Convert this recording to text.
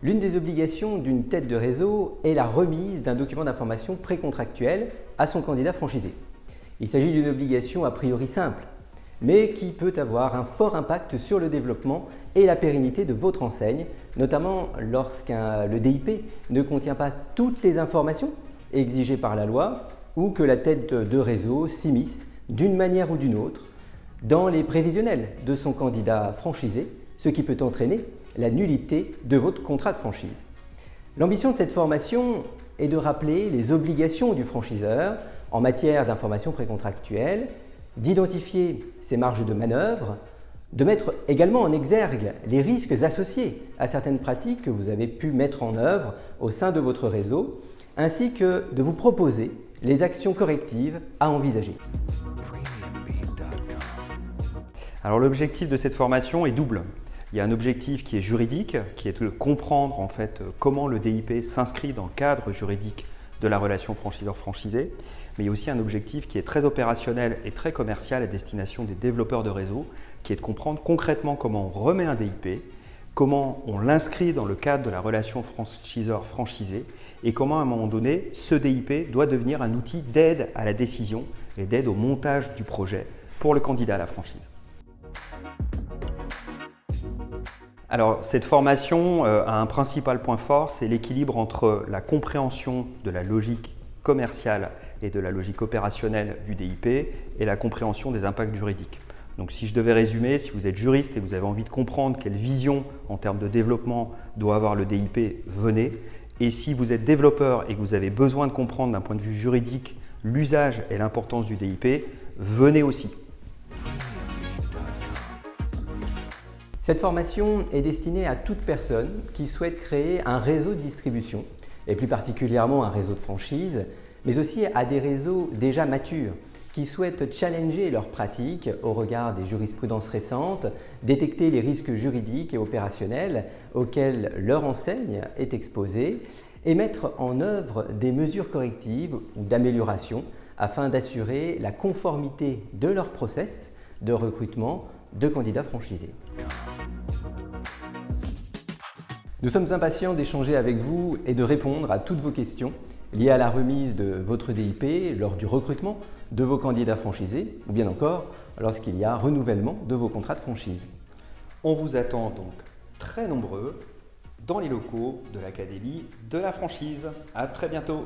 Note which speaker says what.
Speaker 1: L'une des obligations d'une tête de réseau est la remise d'un document d'information précontractuel à son candidat franchisé. Il s'agit d'une obligation a priori simple, mais qui peut avoir un fort impact sur le développement et la pérennité de votre enseigne, notamment le DIP ne contient pas toutes les informations exigées par la loi ou que la tête de réseau s'immisce d'une manière ou d'une autre dans les prévisionnels de son candidat franchisé, ce qui peut entraîner la nullité de votre contrat de franchise. L'ambition de cette formation est de rappeler les obligations du franchiseur en matière d'information précontractuelle, d'identifier ses marges de manœuvre, de mettre également en exergue les risques associés à certaines pratiques que vous avez pu mettre en œuvre au sein de votre réseau, ainsi que de vous proposer les actions correctives à envisager.
Speaker 2: Alors l'objectif de cette formation est double. Il y a un objectif qui est juridique, qui est de comprendre en fait comment le DIP s'inscrit dans le cadre juridique de la relation franchiseur-franchisé, mais il y a aussi un objectif qui est très opérationnel et très commercial à destination des développeurs de réseau, qui est de comprendre concrètement comment on remet un DIP, comment on l'inscrit dans le cadre de la relation franchiseur-franchisé et comment à un moment donné, ce DIP doit devenir un outil d'aide à la décision et d'aide au montage du projet pour le candidat à la franchise. Alors, cette formation a un principal point fort, c'est l'équilibre entre la compréhension de la logique commerciale et de la logique opérationnelle du DIP et la compréhension des impacts juridiques. Donc, si je devais résumer, si vous êtes juriste et vous avez envie de comprendre quelle vision en termes de développement doit avoir le DIP, venez. Et si vous êtes développeur et que vous avez besoin de comprendre d'un point de vue juridique l'usage et l'importance du DIP, venez aussi.
Speaker 1: Cette formation est destinée à toute personne qui souhaite créer un réseau de distribution, et plus particulièrement un réseau de franchise, mais aussi à des réseaux déjà matures qui souhaitent challenger leurs pratiques au regard des jurisprudences récentes, détecter les risques juridiques et opérationnels auxquels leur enseigne est exposée et mettre en œuvre des mesures correctives ou d'amélioration afin d'assurer la conformité de leur process de recrutement de candidats franchisés. Nous sommes impatients d'échanger avec vous et de répondre à toutes vos questions liées à la remise de votre DIP lors du recrutement de vos candidats franchisés ou bien encore lorsqu'il y a renouvellement de vos contrats de franchise.
Speaker 2: On vous attend donc très nombreux dans les locaux de l'Académie de la franchise. À très bientôt.